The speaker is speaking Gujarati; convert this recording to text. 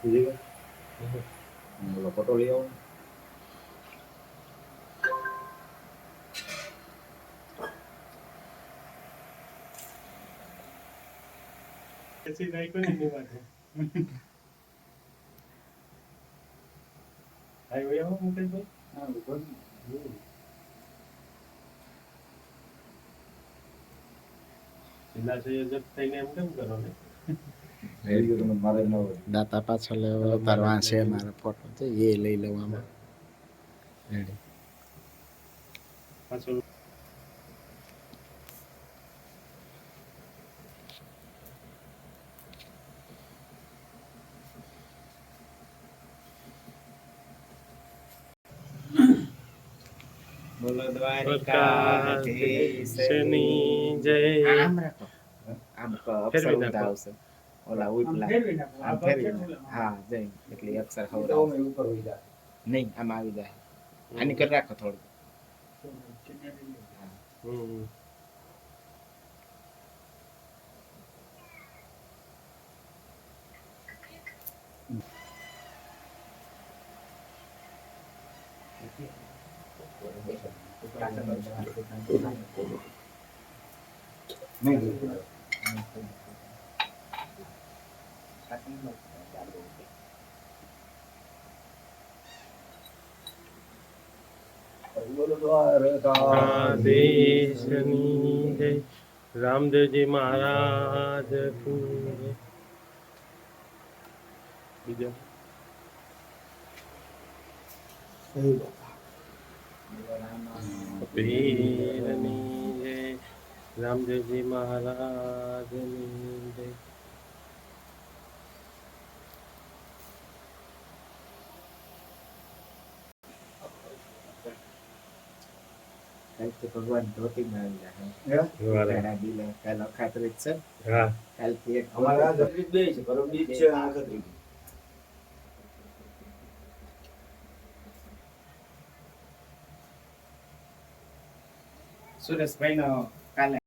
ઓલો ફોટો લઈ આવો. એસી નહીં કોઈ નહીં વાત આઈ હોય હો મુકેશભાઈ. હા ઉપર જિલ્લા સંયોજક થઈને એમ કેમ કરો ને રેડિયો તમે મારે ન હોય. દાતા પાછળ ઉતારવા છે મારા ફોટો છે એ લઈ લઉં આમાં રેડી પાછળ બોલો દ્વારિકાધીશની જય. આમ રાખો. આમ અક્ષર ફેરવી ઊંધા નાખો. આવશે. ઓલા ઉપલા આમ ફેરવી નાખો. હા જય એટલે અક્ષર ખબર ઉપર હોય જાય નહીં આમ આવી જાય આની કર રાખો થોડું હમ બોલો દ્વારકાધીશની દેશની જય. રામદેવજી મહારાજ કી જય. બીજો પીરની જય. રામદેવજી મહારાજની જય. કાલથી ભગવાન ધોતીમાં આવી જાય વારે. ઘણા દિલે કાલ અખાત્રીજ છે હા કાલથી એક અમારા આ ગત્રીજ બે છે પરમ બીજ છે આ ગત્રીજ સુરેશભાઈ નો કાલે